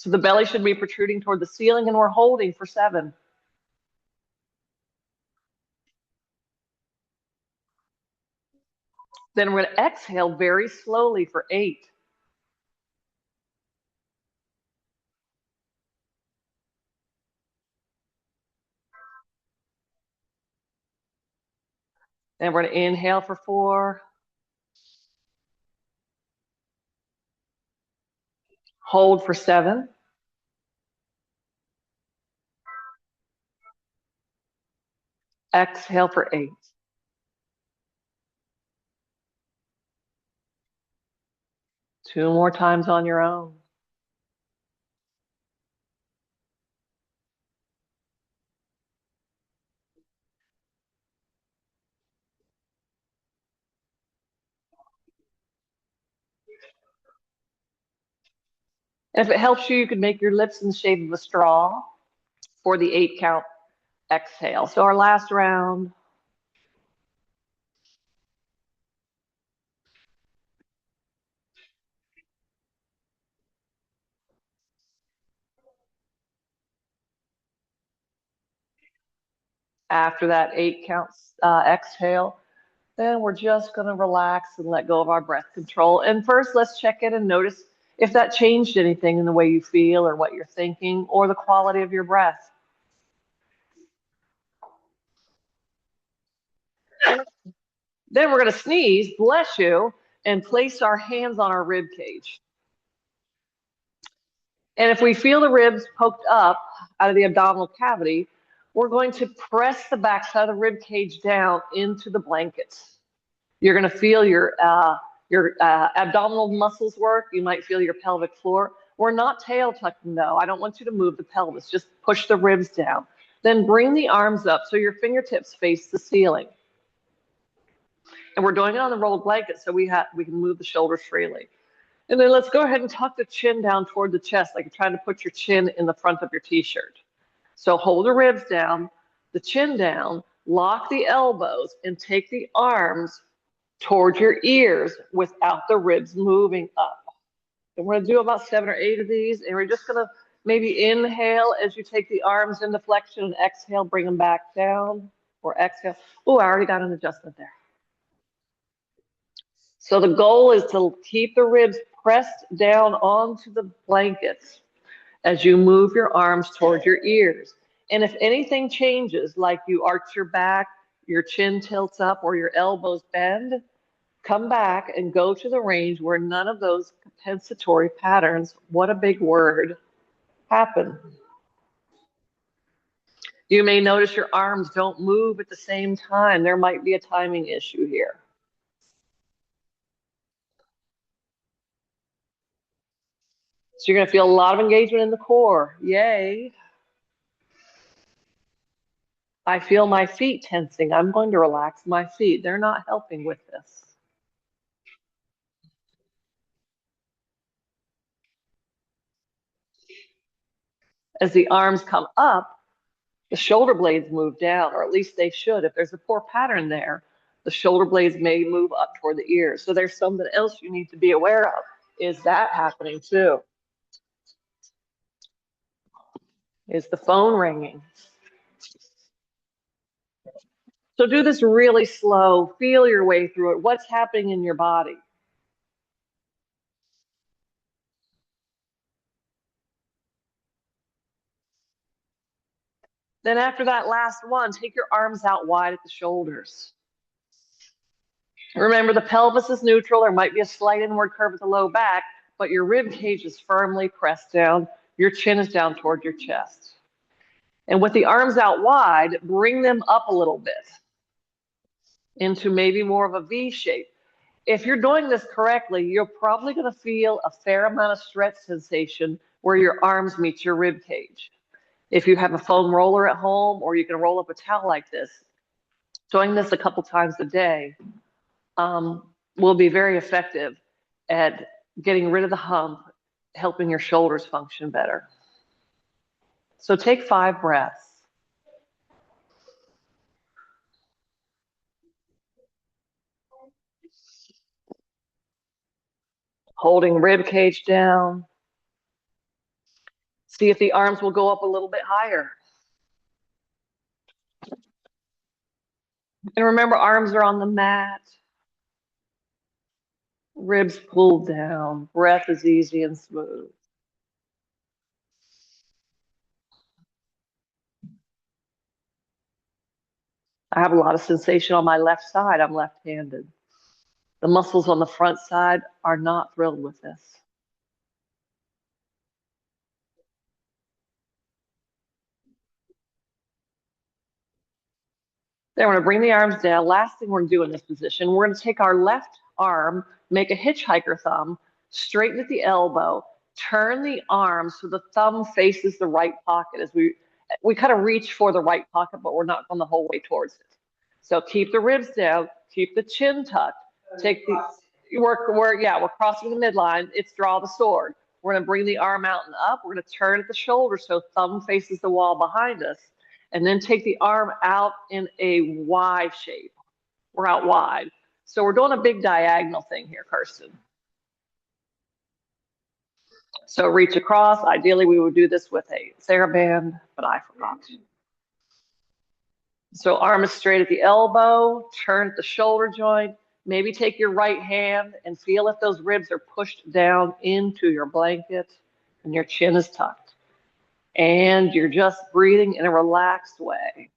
So the belly should be protruding toward the ceiling, and we're holding for 7. Then we're going to exhale very slowly for 8. Then we're going to inhale for 4. Hold for 7. Exhale for 8. Two more times on your own. And if it helps you, you can make your lips in the shape of a straw for the 8 count exhale. So our last round. After that 8 counts exhale, then we're just going to relax and let go of our breath control. And first, let's check in and notice if that changed anything in the way you feel or what you're thinking or the quality of your breath. Then we're going to sneeze, bless you, and place our hands on our rib cage. And if we feel the ribs poked up out of the abdominal cavity, we're going to press the backside of the rib cage down into the blankets. You're going to feel your abdominal muscles work. You might feel your pelvic floor. We're not tail tucking, though. I don't want you to move the pelvis. Just push the ribs down. Then bring the arms up so your fingertips face the ceiling. And we're doing it on the rolled blanket so we can move the shoulders freely. And then let's go ahead and tuck the chin down toward the chest, like you're trying to put your chin in the front of your t-shirt. So hold the ribs down, the chin down, lock the elbows, and take the arms towards your ears without the ribs moving up. And we're going to do about 7 or 8 of these, and we're just going to maybe inhale as you take the arms into flexion and exhale, bring them back down, or exhale. Oh, I already got an adjustment there. So the goal is to keep the ribs pressed down onto the blankets as you move your arms toward your ears. And if anything changes, like you arch your back, your chin tilts up, or your elbows bend, come back and go to the range where none of those compensatory patterns, what a big word, happen. You may notice your arms don't move at the same time. There might be a timing issue here. So you're going to feel a lot of engagement in the core. Yay. I feel my feet tensing. I'm going to relax my feet. They're not helping with this. As the arms come up, the shoulder blades move down, or at least they should. If there's a poor pattern there, the shoulder blades may move up toward the ears. So there's something else you need to be aware of. Is that happening too? Is the phone ringing? So do this really slow. Feel your way through it. What's happening in your body? Then after that last one, take your arms out wide at the shoulders. Remember, the pelvis is neutral. There might be a slight inward curve at the low back, but your rib cage is firmly pressed down. Your chin is down toward your chest. And with the arms out wide, bring them up a little bit into maybe more of a V shape. If you're doing this correctly, you're probably going to feel a fair amount of stretch sensation where your arms meet your rib cage. If you have a foam roller at home, or you can roll up a towel like this, doing this a couple times a day will be very effective at getting rid of the hump, helping your shoulders function better. So take 5 breaths. Holding rib cage down. See if the arms will go up a little bit higher. And remember, arms are on the mat. Ribs pulled down. Breath is easy and smooth. I have a lot of sensation on my left side. I'm left-handed. The muscles on the front side are not thrilled with this. Then we're going to bring the arms down. Last thing we're going to do in this position, we're going to take our left arm, make a hitchhiker thumb, straighten at the elbow, turn the arm so the thumb faces the right pocket as we kind of reach for the right pocket, but we're not going the whole way towards it. So keep the ribs down, keep the chin tucked. Take the we're crossing the midline. It's draw the sword. We're going to bring the arm out and up. We're going to turn at the shoulder so thumb faces the wall behind us. And then take the arm out in a Y shape. We're out wide. So we're doing a big diagonal thing here, Kirsten. So reach across. Ideally, we would do this with a TheraBand, but I forgot. So arm is straight at the elbow, turn at the shoulder joint. Maybe take your right hand and feel if those ribs are pushed down into your blanket and your chin is tucked. And you're just breathing in a relaxed way.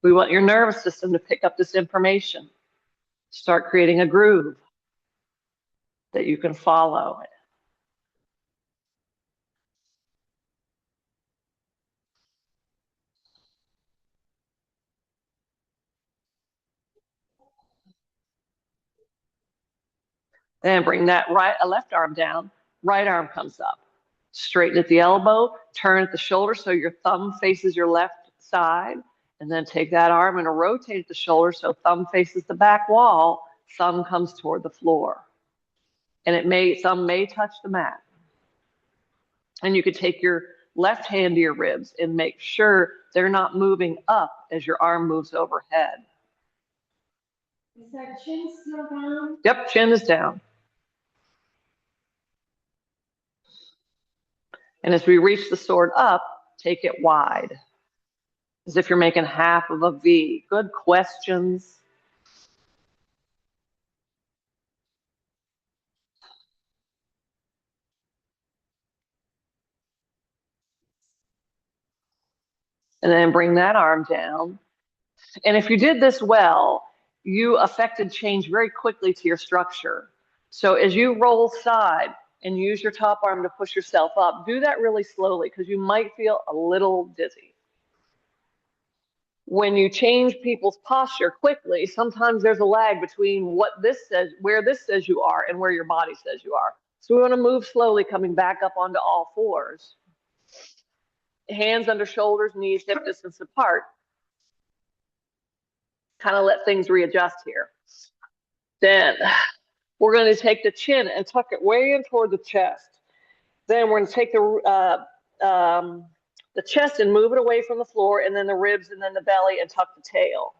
We want your nervous system to pick up this information. Start creating a groove that you can follow. Then bring that left arm down, right arm comes up. Straighten at the elbow, turn at the shoulder so your thumb faces your left side, and then take that arm and rotate at the shoulder so thumb faces the back wall, thumb comes toward the floor. And thumb may touch the mat. And you could take your left hand to your ribs and make sure they're not moving up as your arm moves overhead. Is that chin still down? Yep, chin is down. And as we reach the sword up, take it wide, as if you're making half of a V. Good questions. And then bring that arm down. And if you did this well, you affected change very quickly to your structure. So as you roll side and use your top arm to push yourself up, do that really slowly because you might feel a little dizzy. When you change people's posture quickly, sometimes there's a lag between where this says you are and where your body says you are. So we want to move slowly, coming back up onto all fours. Hands under shoulders, knees hip distance apart. Kind of let things readjust here. Then we're going to take the chin and tuck it way in toward the chest. Then we're going to take the chest and move it away from the floor, and then the ribs, and then the belly, and tuck the tail.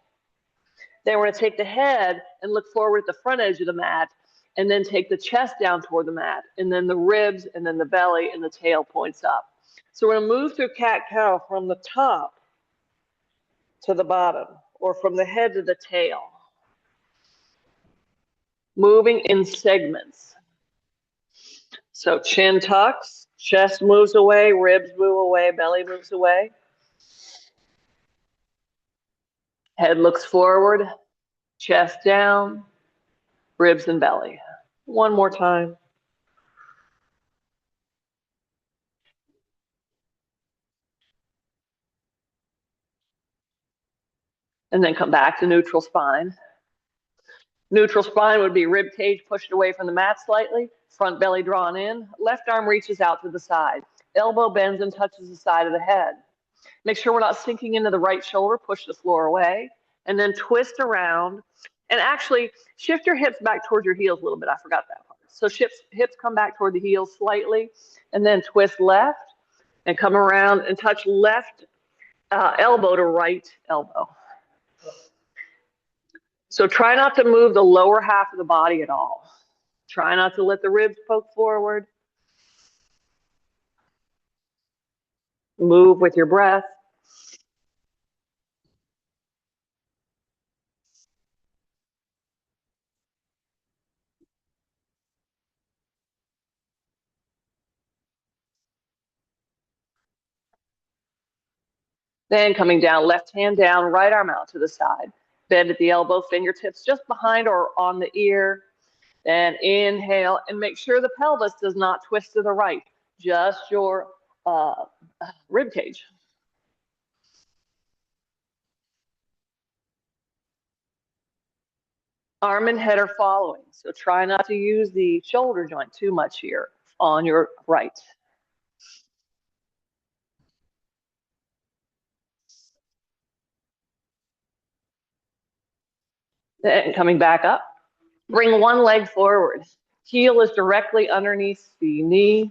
Then we're going to take the head and look forward at the front edge of the mat, and then take the chest down toward the mat, and then the ribs, and then the belly, and the tail points up. So we're going to move through cat-cow from the top to the bottom, or from the head to the tail. Moving in segments. So chin tucks, chest moves away, ribs move away, belly moves away. Head looks forward, chest down, ribs and belly. One more time. And then come back to neutral spine. Neutral spine would be rib cage pushed away from the mat slightly, front belly drawn in, left arm reaches out to the side, elbow bends and touches the side of the head. Make sure we're not sinking into the right shoulder, push the floor away, and then twist around. And actually shift your hips back towards your heels a little bit. I forgot that part. So hips come back toward the heels slightly, and then twist left and come around and touch left elbow to right elbow. So try not to move the lower half of the body at all. Try not to let the ribs poke forward. Move with your breath. Then coming down, left hand down, right arm out to the side. Bend at the elbow, fingertips just behind or on the ear. Then inhale and make sure the pelvis does not twist to the right, just your rib cage. Arm and head are following, so try not to use the shoulder joint too much here on your right. Then coming back up, bring one leg forward. Heel is directly underneath the knee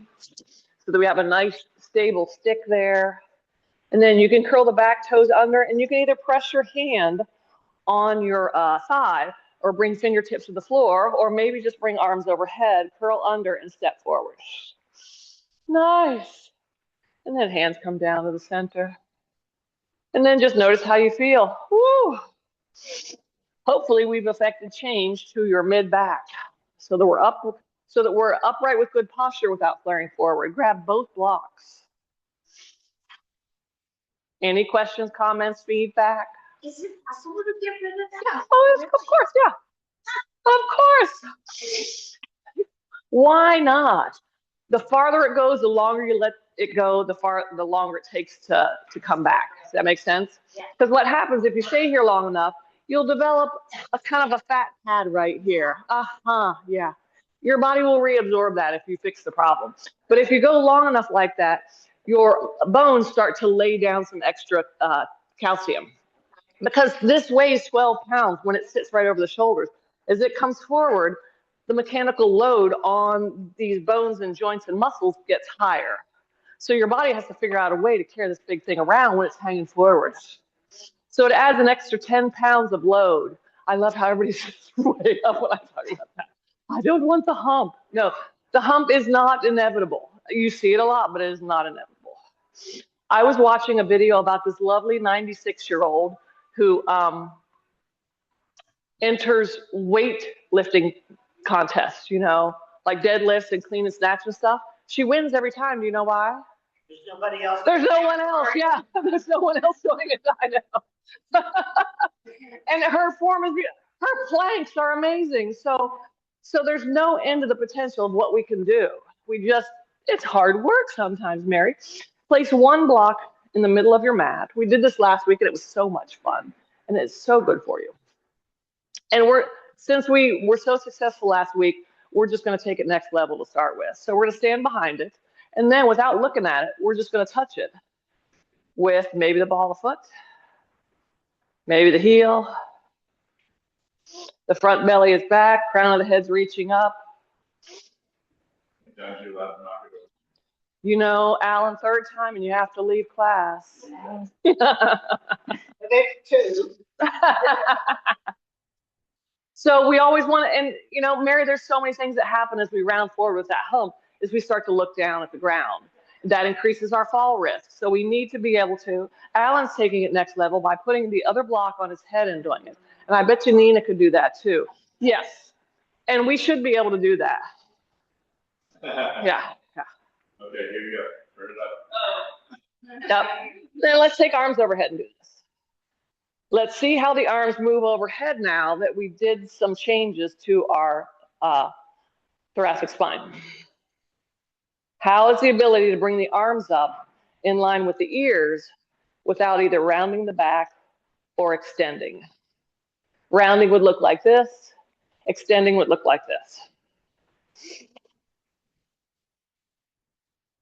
so that we have a nice stable stick there. And then you can curl the back toes under, and you can either press your hand on your thigh or bring fingertips to the floor, or maybe just bring arms overhead, curl under, and step forward. Nice. And then hands come down to the center. And then just notice how you feel. Woo. Hopefully we've affected change to your mid back so that we're upright with good posture without flaring forward. Grab both blocks. Any questions, comments, feedback? Is it possible to get rid of that? Yeah. Oh, of course, yeah. Of course. Why not? The farther it goes, the longer you let it go, the longer it takes to come back. Does that make sense? Because what happens if you stay here long enough, you'll develop a kind of a fat pad right here. Yeah. Your body will reabsorb that if you fix the problem. But if you go long enough like that, your bones start to lay down some extra calcium. Because this weighs 12 pounds when it sits right over the shoulders. As it comes forward, the mechanical load on these bones and joints and muscles gets higher. So your body has to figure out a way to carry this big thing around when it's hanging forward. So it adds an extra 10 pounds of load. I love how everybody's way up when I talk about that. I don't want the hump. No, the hump is not inevitable. You see it a lot, but it is not inevitable. I was watching a video about this lovely 96-year-old who enters weightlifting contests, like deadlifts and clean and snatch and stuff. She wins every time. Do you know why? There's nobody else. There's no one else. Yeah, there's no one else doing it. I know. And her planks are amazing. So there's no end to the potential of what we can do. It's hard work sometimes, Mary. Place one block in the middle of your mat. We did this last week and it was so much fun. And it's so good for you. And since we were so successful last week, we're just going to take it next level to start with. So we're going to stand behind it. And then without looking at it, we're just going to touch it with maybe the ball of the foot, maybe the heel. The front belly is back, crown of the head's reaching up. Alan, third time and you have to leave class. So we always want to, and Mary, there's so many things that happen as we round forward with that hump, as we start to look down at the ground. That increases our fall risk. So we need to be able to, Alan's taking it next level by putting the other block on his head and doing it. And I bet you Nina could do that too. Yes. And we should be able to do that. Yeah. Okay, here we go. Turn it up. Yep. Then let's take arms overhead and do this. Let's see how the arms move overhead now that we did some changes to our thoracic spine. How is the ability to bring the arms up in line with the ears without either rounding the back or extending? Rounding would look like this. Extending would look like this.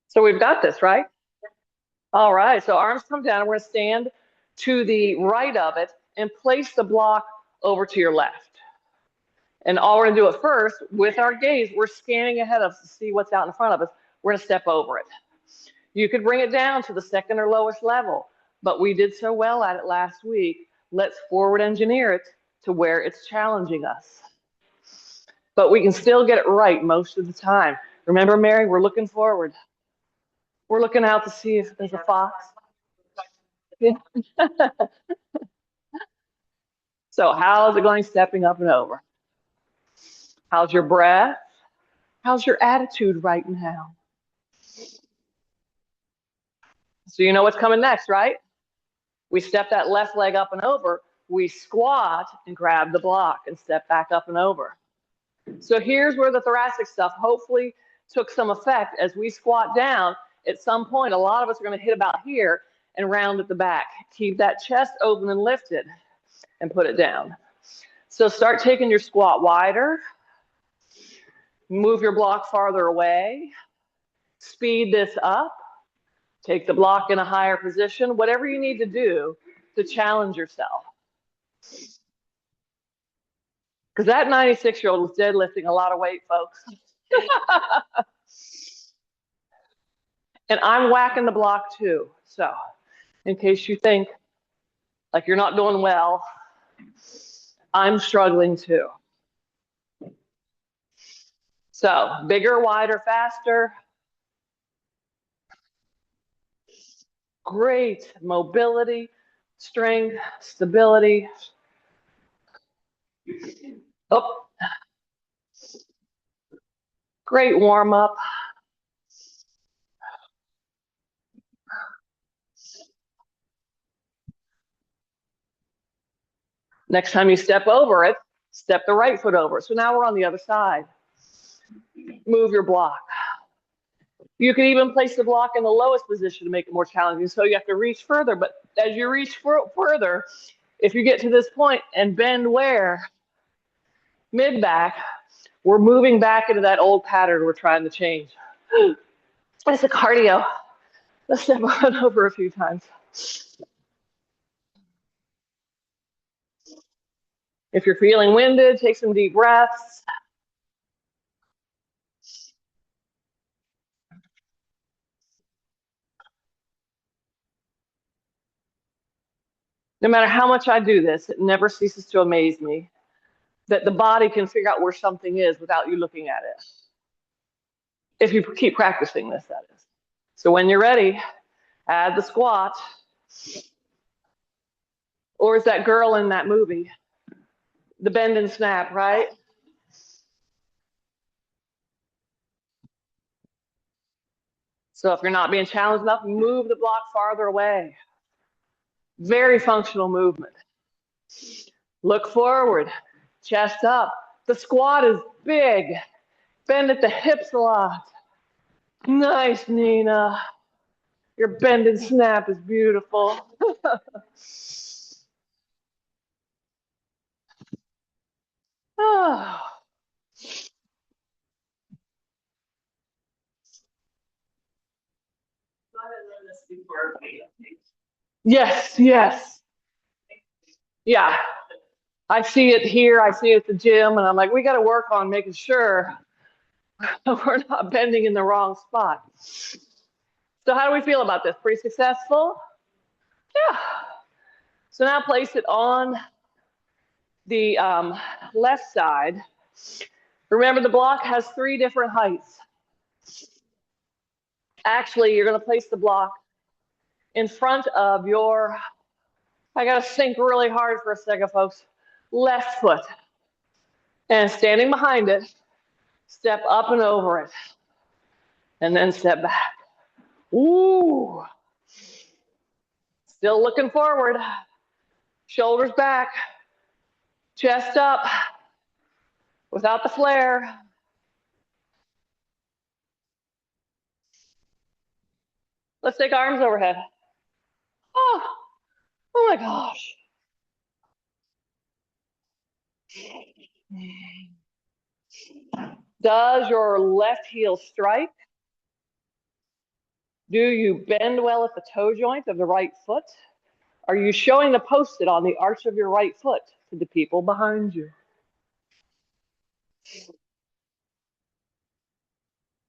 So we've got this, right? All right, so arms come down. We're going to stand to the right of it and place the block over to your left. And all we're going to do at first, with our gaze, we're scanning ahead of us to see what's out in front of us. We're going to step over it. You could bring it down to the second or lowest level, but we did so well at it last week. Let's forward engineer it to where it's challenging us. but we can still get it right most of the time. Remember, Mary, we're looking forward. We're looking out to see if there's a fox. Yeah. So how's it going stepping up and over? How's your breath? How's your attitude right now? So you know what's coming next, right? We step that left leg up and over. We squat and grab the block and step back up and over. So here's where the thoracic stuff hopefully took some effect. As we squat down, at some point, a lot of us are going to hit about here and round at the back. Keep that chest open and lifted and put it down. So start taking your squat wider. Move your block farther away. Speed this up. Take the block in a higher position. Whatever you need to do to challenge yourself. Because that 96-year-old was deadlifting a lot of weight, folks. And I'm whacking the block too. So in case you think like you're not doing well, I'm struggling too. So bigger, wider, faster. Great mobility, strength, stability. Oh, great warm up. Next time you step over it, step the right foot over. So now we're on the other side. Move your block. You can even place the block in the lowest position to make it more challenging. So you have to reach further. But as you reach further, if you get to this point and bend where? Mid-back, we're moving back into that old pattern we're trying to change. It's a cardio. Let's step on over a few times. If you're feeling winded, take some deep breaths. No matter how much I do this, it never ceases to amaze me that the body can figure out where something is without you looking at it. If you keep practicing this, that is. So when you're ready, add the squat. Or is that girl in that movie? The bend and snap, right? So if you're not being challenged enough, move the block farther away. Very functional movement. Look forward, chest up. The squat is big. Bend at the hips a lot. Nice, Nina. Your bend and snap is beautiful. Oh. Yes, yes. Yeah. I see it here, I see it at the gym, and I'm like, we got to work on making sure we're not bending in the wrong spot. So how do we feel about this? Pretty successful? Yeah. So now place it on the left side. Remember, the block has 3 different heights. Actually, you're going to place the block in front of your, I got to think really hard for a second, folks, left foot. And standing behind it, step up and over it. And then step back. Ooh. Still looking forward. Shoulders back. Chest up. Without the flare. Let's take arms overhead. Oh, oh my gosh. Does your left heel strike? Do you bend well at the toe joint of the right foot? Are you showing the post-it on the arch of your right foot to the people behind you?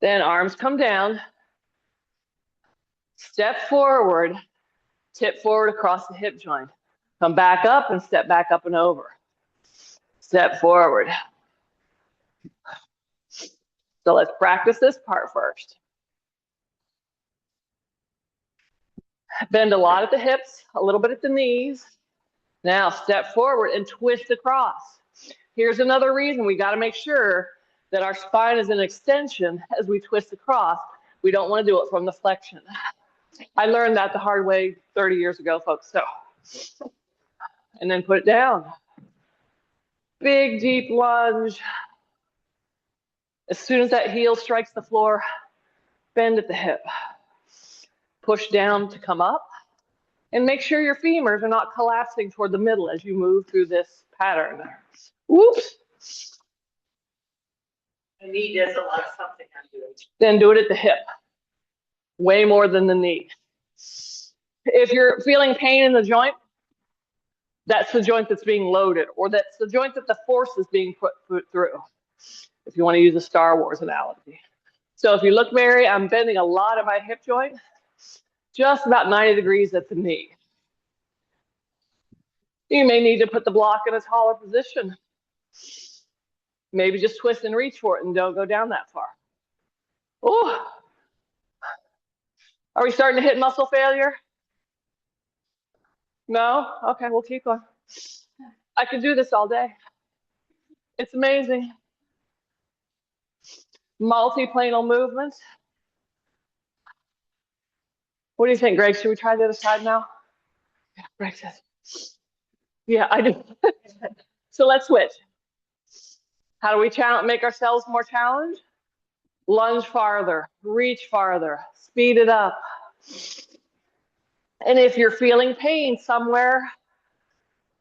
Then arms come down. Step forward. Tip forward across the hip joint. Come back up and step back up and over. Step forward. So let's practice this part first. Bend a lot at the hips, a little bit at the knees. Now step forward and twist across. Here's another reason we got to make sure that our spine is an extension as we twist across. We don't want to do it from the flexion. I learned that the hard way 30 years ago, folks. So, and then put it down. Big, deep lunge. As soon as that heel strikes the floor, bend at the hip. Push down to come up. And make sure your femurs are not collapsing toward the middle as you move through this pattern. Whoops. The knee does a lot of something I'm doing. Then do it at the hip. Way more than the knee. If you're feeling pain in the joint, that's the joint that's being loaded, or that's the joint that the force is being put through, if you want to use a Star Wars analogy. So if you look, Mary, I'm bending a lot of my hip joint, just about 90 degrees at the knee. You may need to put the block in a taller position. Maybe just twist and reach for it and don't go down that far. Oh, are we starting to hit muscle failure? No? Okay, we'll keep going. I could do this all day. It's amazing. Multiplanal movements. What do you think, Greg? Should we try the other side now? Yeah, Greg says. Yeah, I do. So let's switch. How do we make ourselves more challenged? Lunge farther, reach farther, speed it up. And if you're feeling pain somewhere,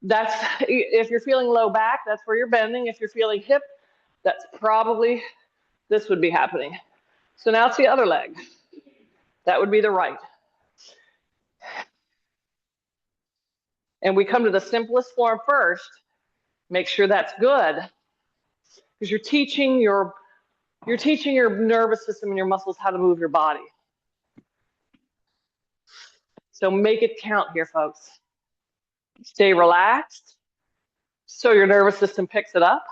if you're feeling low back, that's where you're bending. If you're feeling hip, that's probably, this would be happening. So now it's the other leg. That would be the right. And we come to the simplest form first. Make sure that's good, because you're teaching your nervous system and your muscles how to move your body. So make it count here, folks. Stay relaxed so your nervous system picks it up.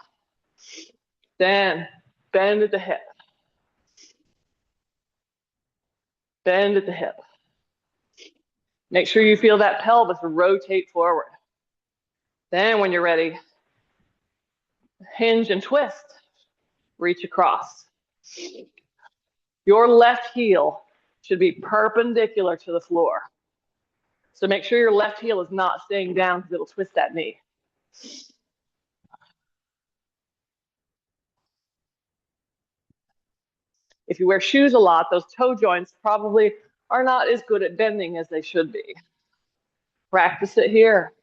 Then bend at the hip. Bend at the hip. Make sure you feel that pelvis rotate forward. Then when you're ready, hinge and twist. Reach across. Your left heel should be perpendicular to the floor. So make sure your left heel is not staying down because it'll twist that knee. If you wear shoes a lot, those toe joints probably are not as good at bending as they should be. Practice it here.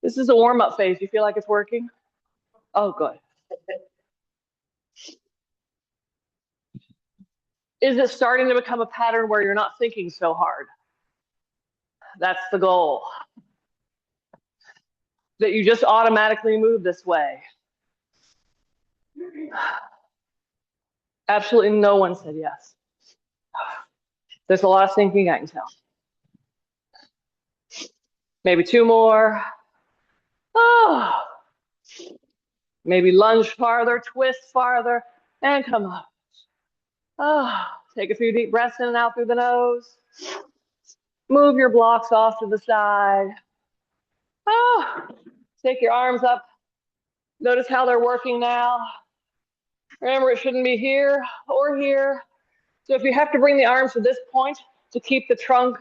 This is a warm-up phase. You feel like it's working? Oh, good. Is it starting to become a pattern where you're not thinking so hard? That's the goal. That you just automatically move this way. Absolutely no one said yes. There's a lot of thinking, I can tell. Maybe two more. Oh. Maybe lunge farther, twist farther, and come up. Oh. Take a few deep breaths in and out through the nose. Move your blocks off to the side. Oh. Take your arms up. Notice how they're working now. Remember, it shouldn't be here or here. So if you have to bring the arms to this point to keep the trunk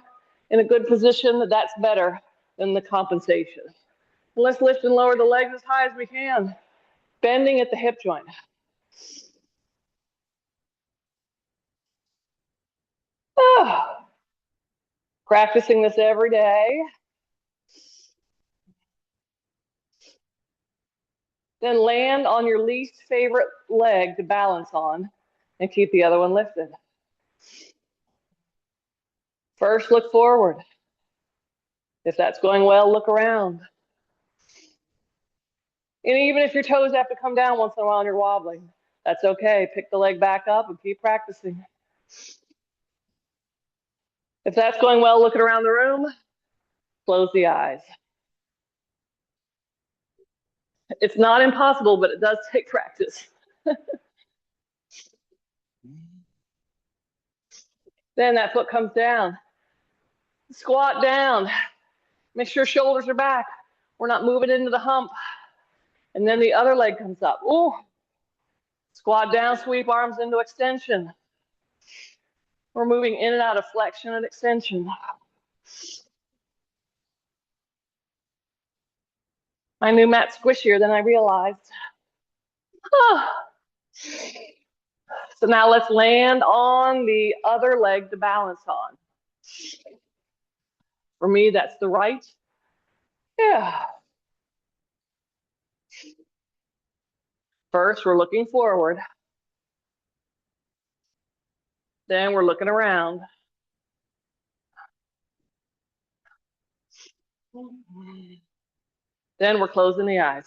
in a good position, that's better than the compensation. Let's lift and lower the legs as high as we can. Bending at the hip joint. Oh. Practicing this every day. Then land on your least favorite leg to balance on and keep the other one lifted. First, look forward. If that's going well, look around. And even if your toes have to come down once in a while and you're wobbling, that's okay. Pick the leg back up and keep practicing. If that's going well, looking around the room, close the eyes. It's not impossible, but it does take practice. Then that foot comes down. Squat down. Make sure shoulders are back. We're not moving into the hump. And then the other leg comes up. Ooh. Squat down, sweep arms into extension. We're moving in and out of flexion and extension. My new mat's squishier than I realized. So now let's land on the other leg to balance on. For me, that's the right. Yeah. First, we're looking forward. Then we're looking around. Then we're closing the eyes.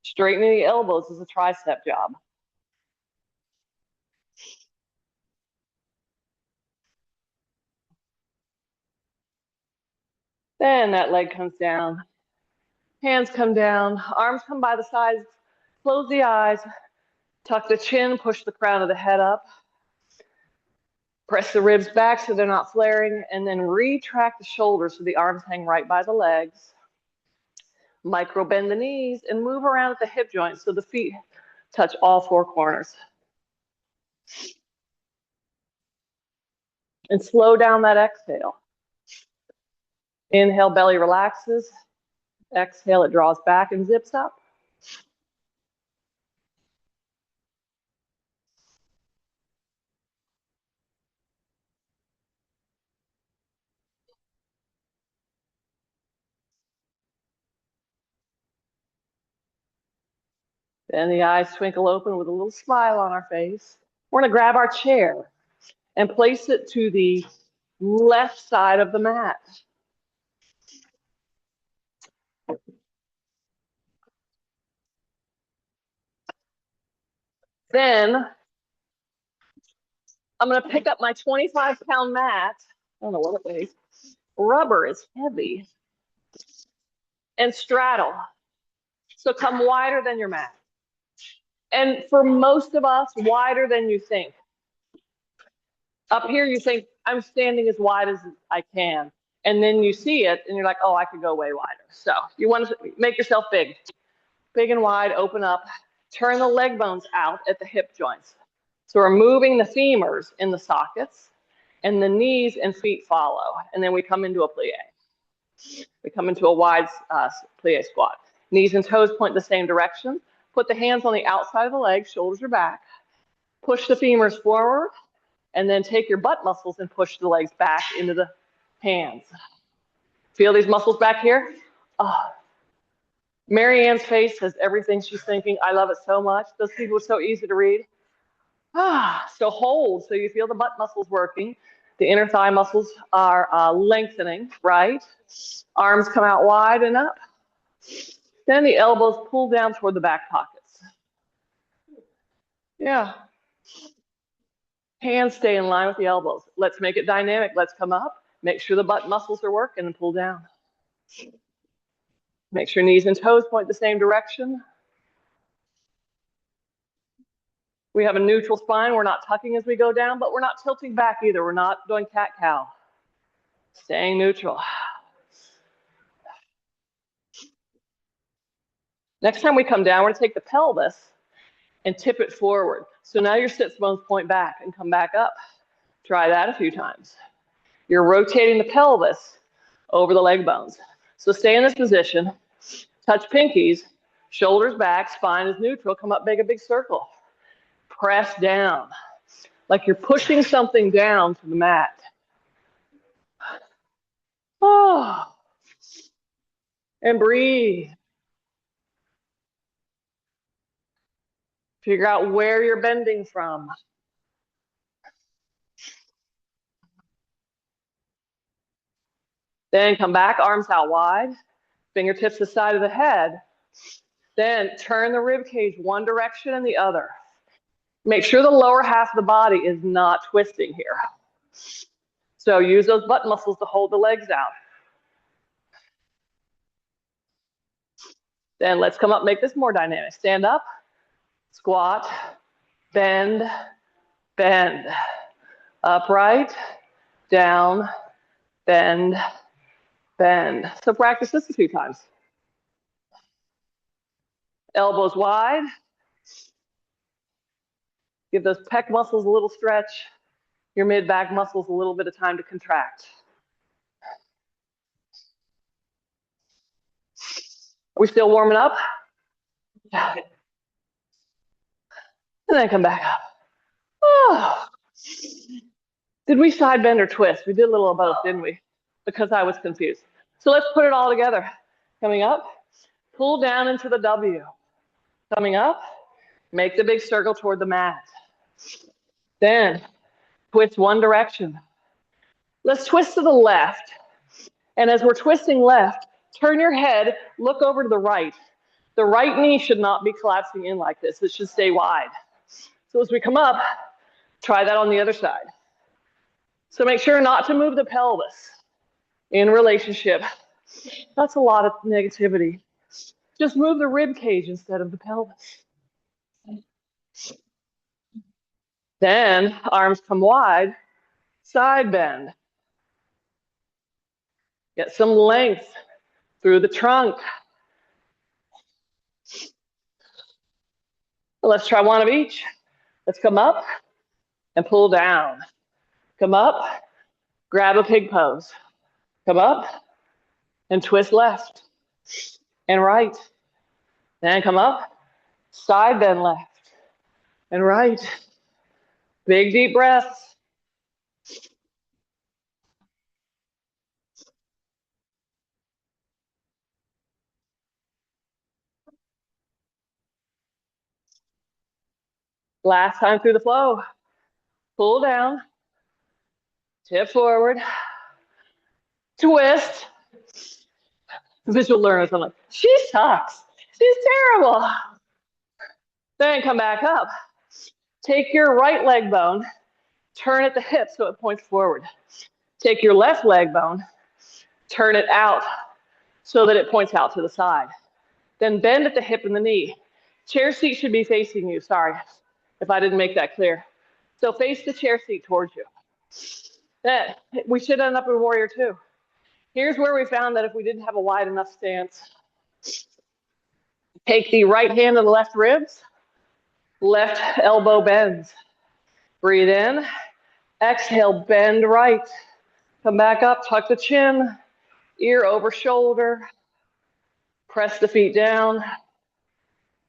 Straightening the elbows is a tricep job. Then that leg comes down. Hands come down. Arms come by the sides. Close the eyes. Tuck the chin. Push the crown of the head up. Press the ribs back so they're not flaring. And then retract the shoulders so the arms hang right by the legs. Micro bend the knees and move around at the hip joints so the feet touch all four corners. And slow down that exhale. Inhale, belly relaxes. Exhale, it draws back and zips up. Then the eyes twinkle open with a little smile on our face. We're going to grab our chair and place it to the left side of the mat. Then I'm going to pick up my 25-pound mat. I don't know what it weighs. Rubber is heavy. And straddle. So come wider than your mat. And for most of us, wider than you think. Up here, you think, I'm standing as wide as I can. And then you see it, and you're like, oh, I could go way wider. So you want to make yourself big. Big and wide, open up. Turn the leg bones out at the hip joints. So we're moving the femurs in the sockets, and the knees and feet follow. And then we come into a plie. We come into a wide plie squat. Knees and toes point the same direction. Put the hands on the outside of the legs, shoulders are back. Push the femurs forward, and then take your butt muscles and push the legs back into the hands. Feel these muscles back here? Oh. Mary Ann's face says everything she's thinking. I love it so much. Those people are so easy to read. So hold, so you feel the butt muscles working. The inner thigh muscles are lengthening, right? Arms come out wide and up. Then the elbows pull down toward the back pockets. Yeah. Hands stay in line with the elbows. Let's make it dynamic. Let's come up. Make sure the butt muscles are working and pull down. Make sure knees and toes point the same direction. We have a neutral spine. We're not tucking as we go down, but we're not tilting back either. We're not doing cat-cow. Staying neutral. Next time we come down, we're going to take the pelvis and tip it forward. So now your sits bones point back and come back up. Try that a few times. You're rotating the pelvis over the leg bones. So stay in this position. Touch pinkies, shoulders back, spine is neutral. Come up, make a big circle. Press down, like you're pushing something down to the mat. Oh, and breathe. Figure out where you're bending from. Then come back, arms out wide, fingertips to the side of the head. Then turn the rib cage one direction and the other. Make sure the lower half of the body is not twisting here. So use those butt muscles to hold the legs out. Then let's come up, make this more dynamic. Stand up, squat, bend, bend. Upright, down, bend, bend. So practice this a few times. Elbows wide. Give those pec muscles a little stretch. Your mid-back muscles a little bit of time to contract. Are we still warming up? Yeah. And then come back up. Oh. Did we side bend or twist? We did a little of both, didn't we? Because I was confused. So let's put it all together. Coming up, pull down into the W. Coming up, make the big circle toward the mat. Then twist one direction. Let's twist to the left. And as we're twisting left, turn your head, look over to the right. The right knee should not be collapsing in like this. It should stay wide. So as we come up, try that on the other side. So make sure not to move the pelvis in relationship. That's a lot of negativity. Just move the rib cage instead of the pelvis. Then arms come wide, side bend. Get some length through the trunk. Let's try one of each. Let's come up and pull down. Come up, grab a pig pose. Come up and twist left and right. Then come up, side bend left and right. Big deep breaths. Last time through the flow. Pull down, tip forward, twist. Visual learners, I'm like, she sucks. She's terrible. Then come back up. Take your right leg bone, turn at the hip so it points forward. Take your left leg bone, turn it out so that it points out to the side. Then bend at the hip and the knee. Chair seat should be facing you. Sorry if I didn't make that clear. So face the chair seat towards you. Then we should end up in warrior two. Here's where we found that if we didn't have a wide enough stance, take the right hand to the left ribs, left elbow bends. Breathe in, exhale, bend right. Come back up, tuck the chin, ear over shoulder, press the feet down,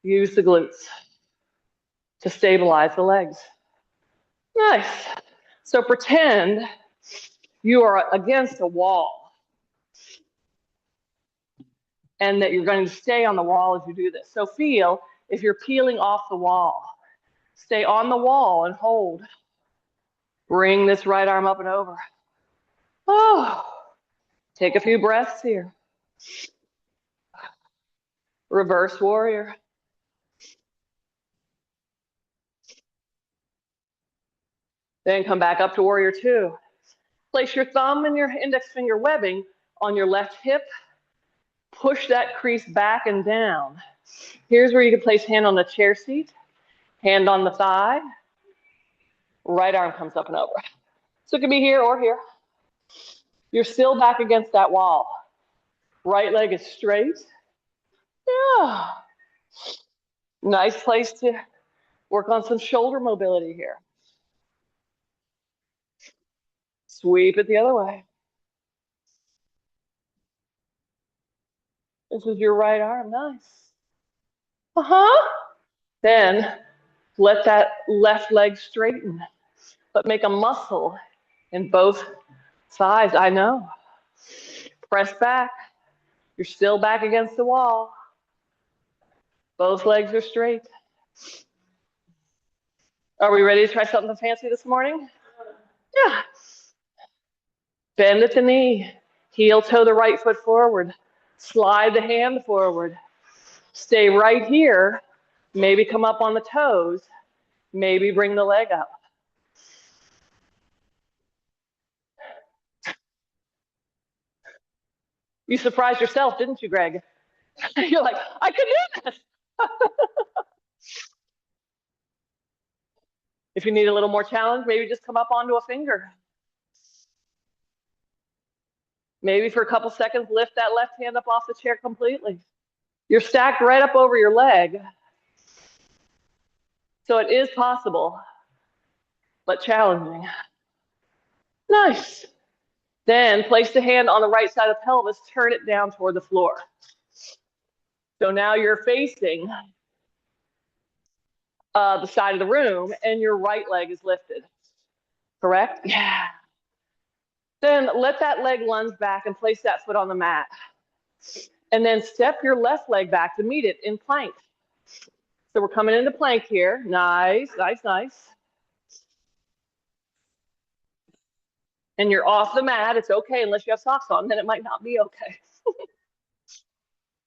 use the glutes to stabilize the legs. Nice. So pretend you are against a wall and that you're going to stay on the wall as you do this. So feel if you're peeling off the wall. Stay on the wall and hold. Bring this right arm up and over. Oh, take a few breaths here. Reverse warrior. Then come back up to warrior two. Place your thumb and your index finger webbing on your left hip. Push that crease back and down. Here's where you can place hand on the chair seat, hand on the thigh. Right arm comes up and over. So it can be here or here. You're still back against that wall. Right leg is straight. Yeah. Nice place to work on some shoulder mobility here. Sweep it the other way. This is your right arm. Nice. Then let that left leg straighten, but make a muscle in both thighs. I know. Press back. You're still back against the wall. Both legs are straight. Are we ready to try something fancy this morning? Yeah. Bend at the knee. Heel toe the right foot forward. Slide the hand forward. Stay right here. Maybe come up on the toes. Maybe bring the leg up. You surprised yourself, didn't you, Greg? You're like, I can do this. If you need a little more challenge, maybe just come up onto a finger. Maybe for a couple seconds, lift that left hand up off the chair completely. You're stacked right up over your leg. So it is possible, but challenging. Nice. Then place the hand on the right side of the pelvis, turn it down toward the floor. So now you're facing the side of the room and your right leg is lifted. Correct? Yeah. Then let that leg lunge back and place that foot on the mat. And then step your left leg back to meet it in plank. So we're coming into plank here. Nice, nice, nice. And you're off the mat. It's okay unless you have socks on, then it might not be okay.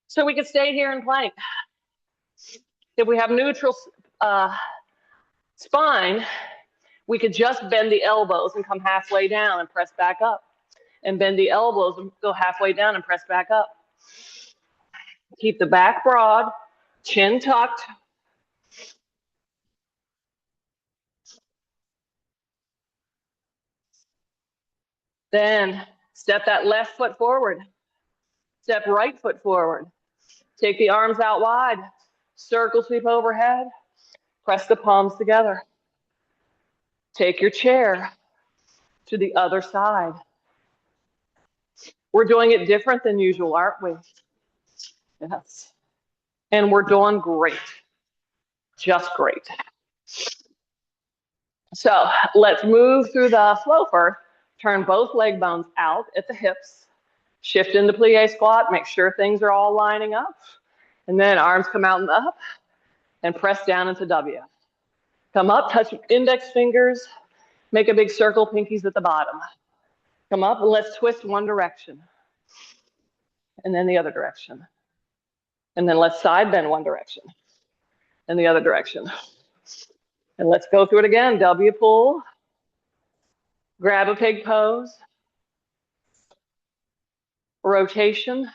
So we can stay here in plank. If we have neutral spine, we could just bend the elbows and come halfway down and press back up. And bend the elbows and go halfway down and press back up. Keep the back broad, chin tucked. Then step that left foot forward. Step right foot forward. Take the arms out wide. Circle sweep overhead. Press the palms together. Take your chair to the other side. We're doing it different than usual, aren't we? Yes. And we're doing great. Just great. So let's move through the flow first. Turn both leg bones out at the hips. Shift into plie squat. Make sure things are all lining up. And then arms come out and up. And press down into W. Come up, touch index fingers. Make a big circle, pinkies at the bottom. Come up and let's twist one direction. And then the other direction. And then let's side bend one direction. And the other direction. And let's go through it again. W pull. Grab a pig pose. Rotation.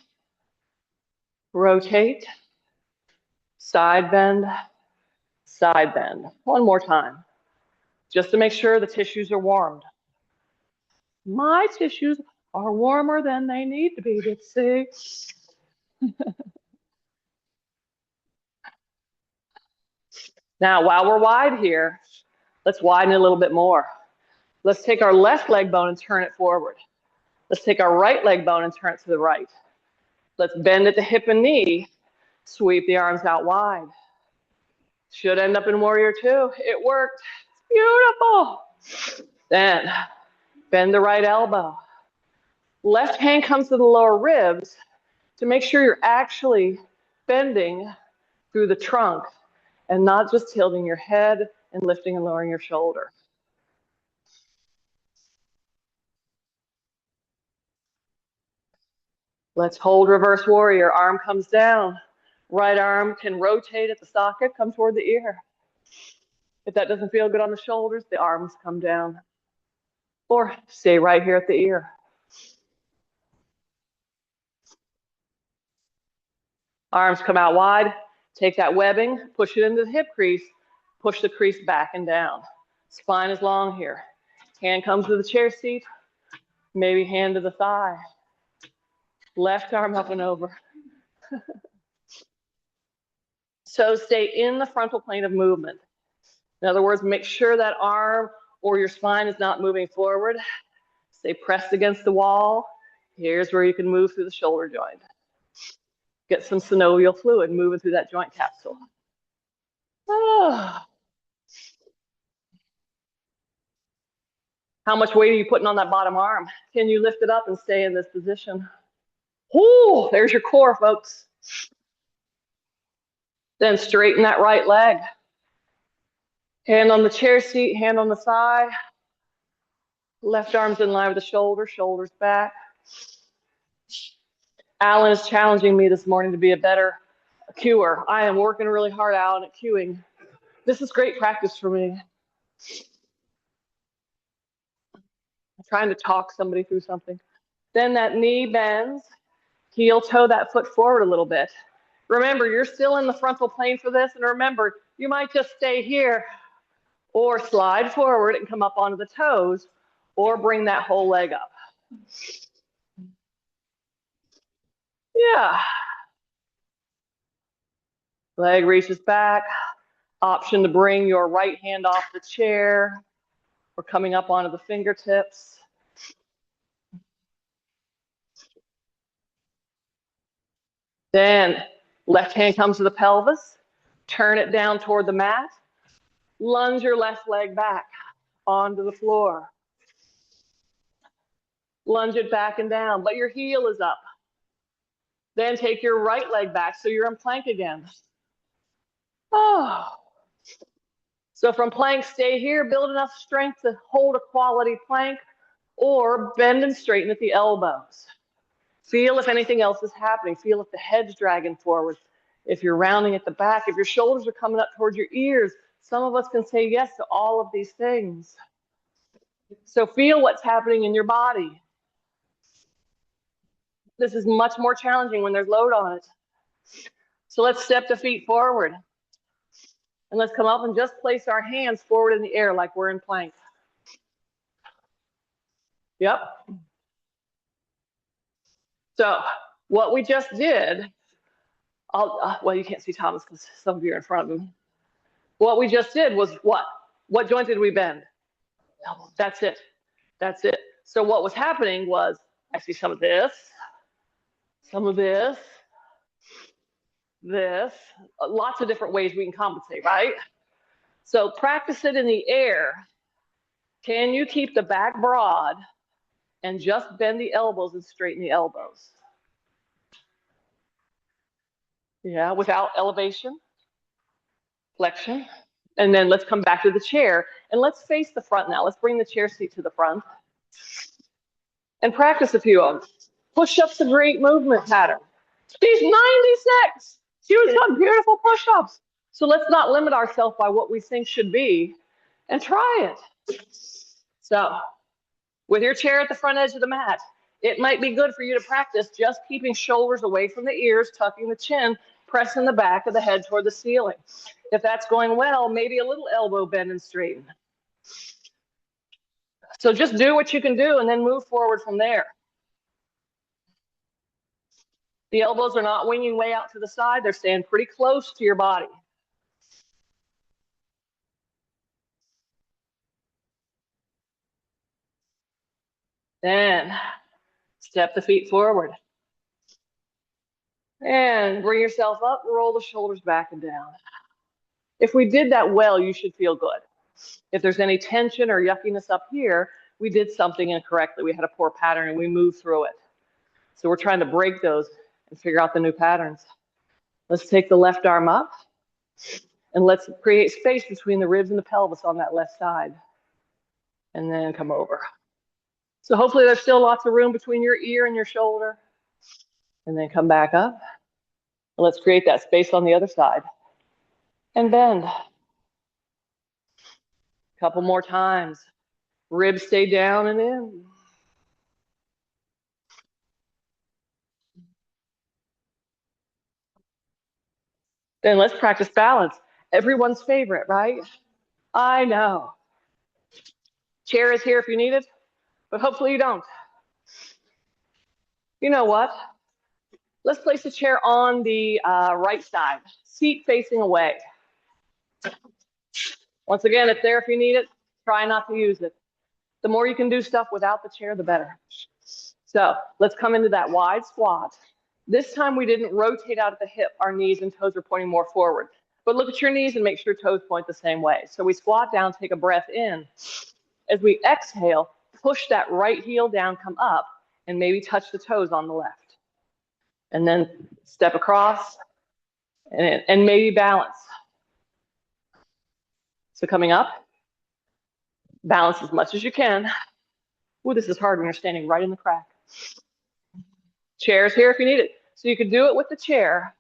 Rotate. Side bend. Side bend. One more time. Just to make sure the tissues are warmed. My tissues are warmer than they need to be, Dixie. Now, while we're wide here, let's widen it a little bit more. Let's take our left leg bone and turn it forward. Let's take our right leg bone and turn it to the right. Let's bend at the hip and knee. Sweep the arms out wide. Should end up in warrior two. It worked. Beautiful. Then bend the right elbow. Left hand comes to the lower ribs to make sure you're actually bending through the trunk and not just tilting your head and lifting and lowering your shoulder. Let's hold reverse warrior. Arm comes down. Right arm can rotate at the socket, come toward the ear. If that doesn't feel good on the shoulders, the arms come down. Or stay right here at the ear. Arms come out wide. Take that webbing, push it into the hip crease, push the crease back and down. Spine is long here. Hand comes to the chair seat, maybe hand to the thigh. Left arm up and over. So stay in the frontal plane of movement. In other words, make sure that arm or your spine is not moving forward. Stay pressed against the wall. Here's where you can move through the shoulder joint. Get some synovial fluid moving through that joint capsule. Oh. How much weight are you putting on that bottom arm? Can you lift it up and stay in this position? Ooh, there's your core, folks. Then straighten that right leg. Hand on the chair seat, hand on the thigh. Left arm's in line with the shoulder, shoulders back. Alan is challenging me this morning to be a better cuer. I am working really hard, Alan, at cueing. This is great practice for me. I'm trying to talk somebody through something. Then that knee bends. Heel toe that foot forward a little bit. Remember, you're still in the frontal plane for this, and remember, you might just stay here or slide forward and come up onto the toes, or bring that whole leg up. Yeah. Leg reaches back. Option to bring your right hand off the chair or coming up onto the fingertips. Then left hand comes to the pelvis. Turn it down toward the mat. Lunge your left leg back onto the floor. Lunge it back and down, but your heel is up. Then take your right leg back so you're in plank again. Oh. So from plank, stay here, build enough strength to hold a quality plank, or bend and straighten at the elbows. Feel if anything else is happening. Feel if the head's dragging forward. If you're rounding at the back, if your shoulders are coming up towards your ears. Some of us can say yes to all of these things. So feel what's happening in your body. This is much more challenging when there's load on it. So let's step the feet forward. And let's come up and just place our hands forward in the air like we're in plank. Yep. So what we just did, well, you can't see Thomas because some of you are in front of him. What we just did was what? What joint did we bend? That's it. That's it. So what was happening was, I see some of this, this, lots of different ways we can compensate, right? So practice it in the air. Can you keep the back broad and just bend the elbows and straighten the elbows? Yeah, without elevation, flexion. And then let's come back to the chair and let's face the front now. Let's bring the chair seat to the front and practice a few of them. Push-ups, a great movement pattern. She's 96. She was doing beautiful push-ups. So let's not limit ourselves by what we think should be and try it. So with your chair at the front edge of the mat, it might be good for you to practice just keeping shoulders away from the ears, tucking the chin, pressing the back of the head toward the ceiling. If that's going well, maybe a little elbow bend and straighten. So just do what you can do and then move forward from there. The elbows are not winging way out to the side. They're staying pretty close to your body. Then step the feet forward. And bring yourself up, roll the shoulders back and down. If we did that well, you should feel good. If there's any tension or yuckiness up here, we did something incorrectly. We had a poor pattern and we moved through it. So we're trying to break those and figure out the new patterns. Let's take the left arm up and let's create space between the ribs and the pelvis on that left side. And then come over. So hopefully there's still lots of room between your ear and your shoulder. And then come back up. And let's create that space on the other side. And bend. Couple more times. Ribs stay down and in. Then let's practice balance. Everyone's favorite, right? I know. Chair is here if you need it, but hopefully you don't. You know what? Let's place the chair on the right side, seat facing away. Once again, it's there if you need it. Try not to use it. The more you can do stuff without the chair, the better. So let's come into that wide squat. This time we didn't rotate out at the hip. Our knees and toes are pointing more forward. But look at your knees and make sure toes point the same way. So we squat down, take a breath in. As we exhale, push that right heel down, come up, and maybe touch the toes on the left. And then step across and maybe balance. So coming up, balance as much as you can. Ooh, this is hard when you're standing right in the crack. Chair's here if you need it. So you could do it with the chair.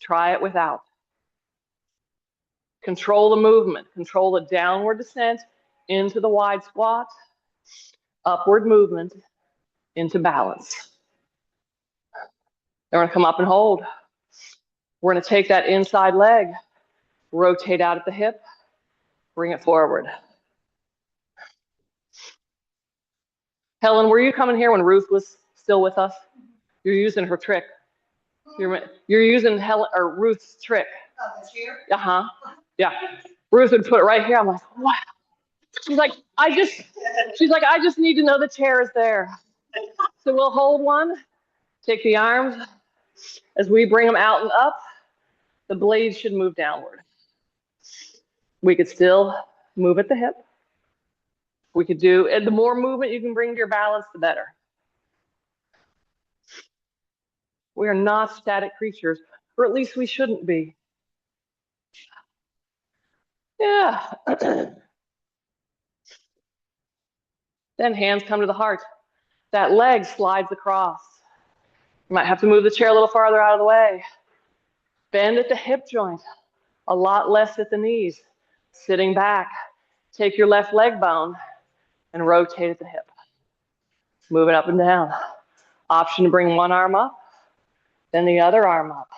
Try it without. Control the movement. Control the downward descent into the wide squat. Upward movement into balance. Then we're gonna come up and hold. We're gonna take that inside leg, rotate out at the hip, bring it forward. Helen, were you coming here when Ruth was still with us? You're using her trick. You're using Helen or Ruth's trick. Oh, the chair? Uh-huh. Yeah. Ruth would put it right here. I'm like, wow. She's like, I just need to know the chair is there. So we'll hold one, take the arms. As we bring them out and up, the blade should move downward. We could still move at the hip. We could do, and the more movement you can bring to your balance, the better. We are not static creatures, or at least we shouldn't be. Yeah. Then hands come to the heart. That leg slides across. You might have to move the chair a little farther out of the way. Bend at the hip joint, a lot less at the knees. Sitting back, take your left leg bone and rotate at the hip. Move it up and down. Option to bring one arm up, then the other arm up.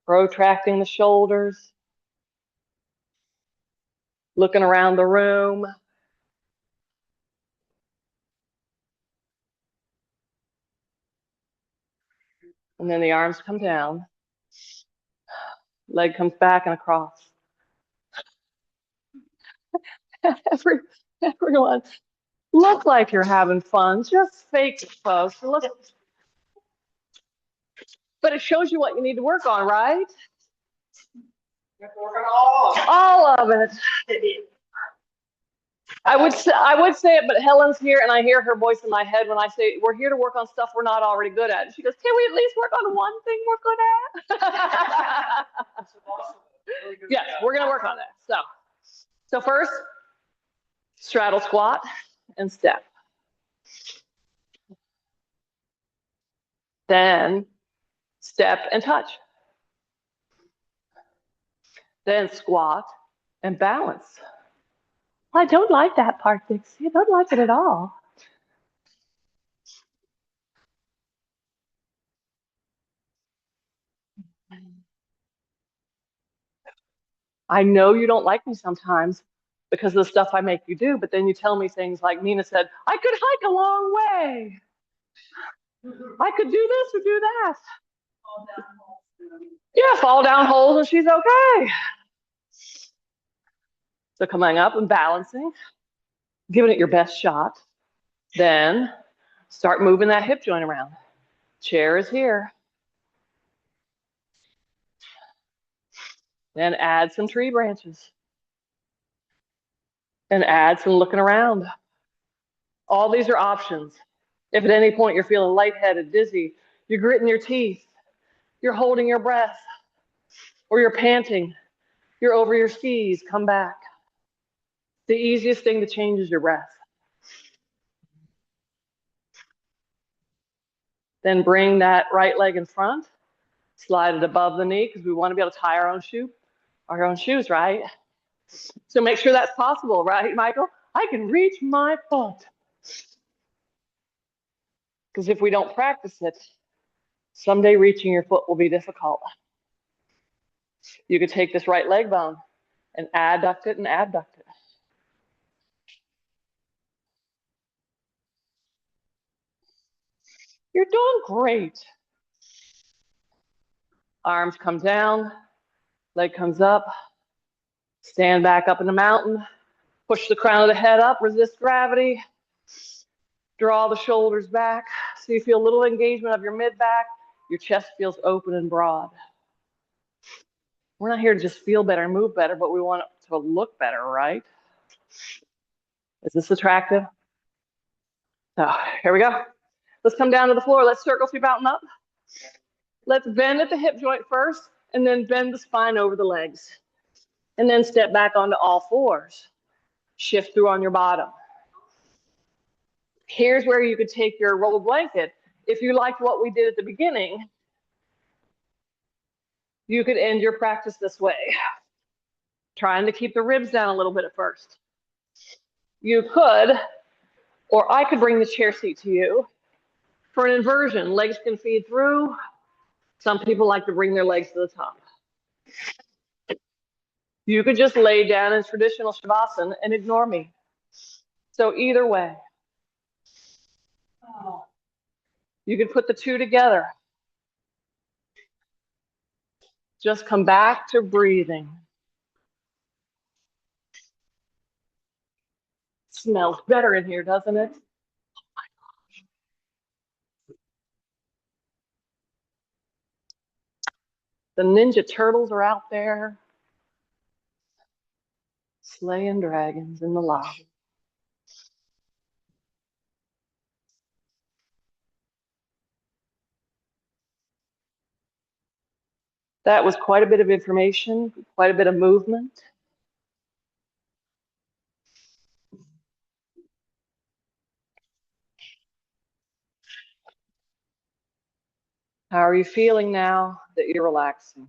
Protracting the shoulders. Looking around the room. And then the arms come down. Leg comes back and across. Everyone, look like you're having fun. Just fake it, folks. But it shows you what you need to work on, right? You have to work on All of it. I would say it, but Helen's here, and I hear her voice in my head when I say we're here to work on stuff we're not already good at. And she goes, "Can we at least work on one thing we're good at?" Yes, we're gonna work on that. So first, straddle squat and step. Then step and touch. Then squat and balance. I don't like that part, Dixie. I don't like it at all. I know you don't like me sometimes because of the stuff I make you do, but then you tell me things like Nina said, I could hike a long way. I could do this or do that. Yeah, fall down holes and she's okay. So coming up and balancing, giving it your best shot. Then start moving that hip joint around. Chair is here. Then add some tree branches. And add some looking around. All these are options. If at any point you're feeling lightheaded, dizzy, you're gritting your teeth, you're holding your breath, or you're panting, you're over your skis, come back. The easiest thing to change is your breath. Then bring that right leg in front, slide it above the knee because we want to be able to tie our own shoes, right? So make sure that's possible, right, Michael? I can reach my foot. Because if we don't practice it, someday reaching your foot will be difficult. You could take this right leg bone and adduct it and abduct it. You're doing great. Arms come down, leg comes up, stand back up in the mountain, push the crown of the head up, resist gravity, draw the shoulders back so you feel a little engagement of your mid-back, your chest feels open and broad. We're not here to just feel better and move better, but we want it to look better, right? Is this attractive? So here we go. Let's come down to the floor. Let's circle through mountain up. Let's bend at the hip joint first, and then bend the spine over the legs. And then step back onto all fours. Shift through on your bottom. Here's where you could take your rolled blanket. If you liked what we did at the beginning, you could end your practice this way. Trying to keep the ribs down a little bit at first. You could, or I could bring the chair seat to you. For an inversion, legs can feed through. Some people like to bring their legs to the top. You could just lay down in traditional Shavasana and ignore me. So either way, you could put the two together. Just come back to breathing. Smells better in here, doesn't it? The Ninja Turtles are out there slaying dragons in the lobby. That was quite a bit of information, quite a bit of movement. How are you feeling now that you're relaxing?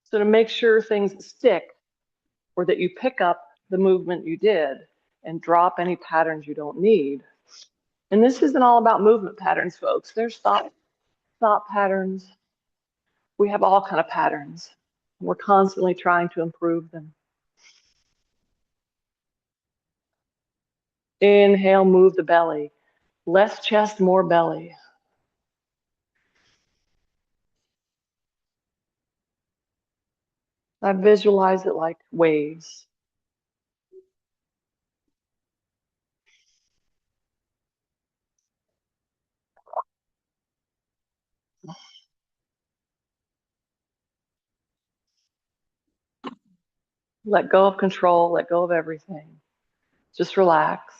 So to make sure things stick, or that you pick up the movement you did and drop any patterns you don't need. And this isn't all about movement patterns, folks. There's thought patterns. We have all kind of patterns. We're constantly trying to improve them. Inhale, move the belly. Less chest, more belly. I visualize it like waves. Let go of control, let go of everything. Just relax.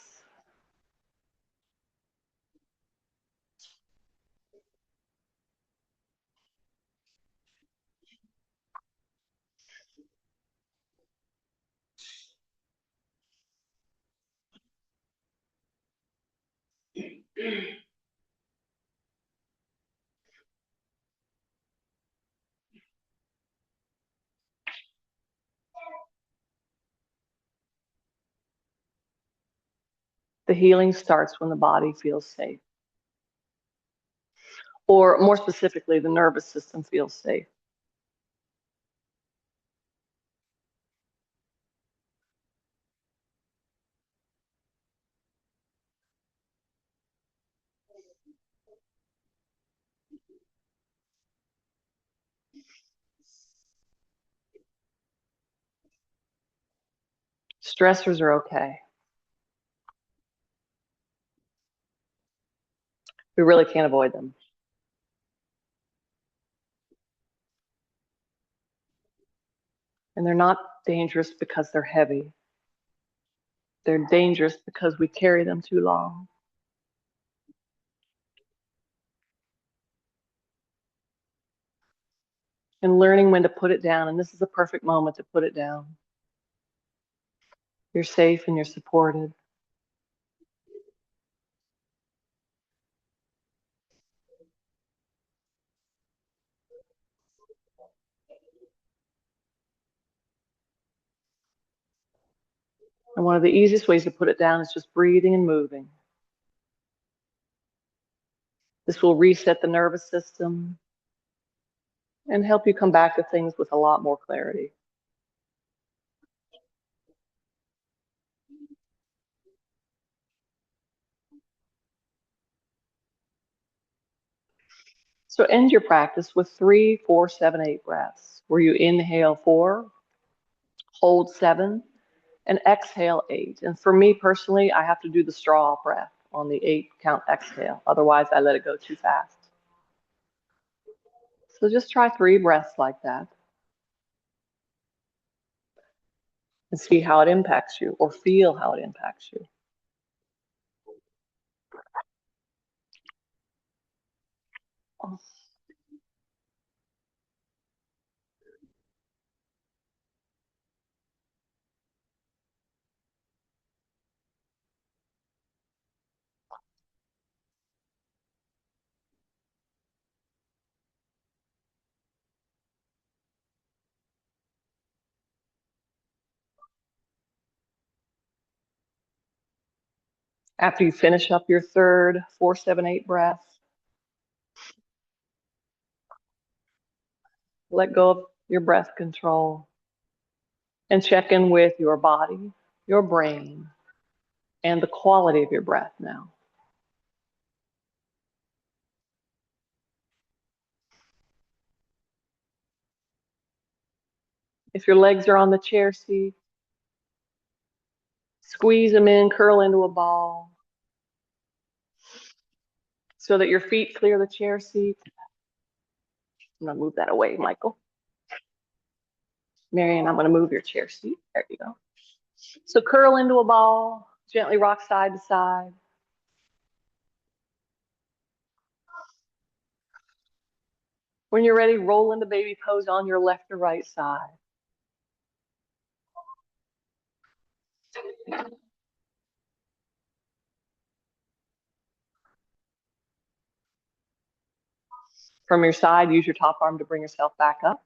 The healing starts when the body feels safe. Or more specifically, the nervous system feels safe. Stressors are okay. We really can't avoid them. And they're not dangerous because they're heavy. They're dangerous because we carry them too long. And learning when to put it down, and this is a perfect moment to put it down. You're safe and you're supported. And one of the easiest ways to put it down is just breathing and moving. This will reset the nervous system and help you come back to things with a lot more clarity. So end your practice with 3, 4, 7, 8 breaths, where you inhale 4, hold 7, and exhale 8. And for me personally, I have to do the straw breath on the 8 count exhale. Otherwise, I let it go too fast. So just try 3 breaths like that and see how it impacts you, or feel how it impacts you. After you finish up your third 4, 7, 8 breath, let go of your breath control and check in with your body, your brain, and the quality of your breath now. If your legs are on the chair seat, squeeze them in, curl into a ball so that your feet clear the chair seat. I'm going to move that away, Michael. Marion, I'm going to move your chair seat. There you go. So curl into a ball, gently rock side to side. When you're ready, roll into baby pose on your left or right side. From your side, use your top arm to bring yourself back up.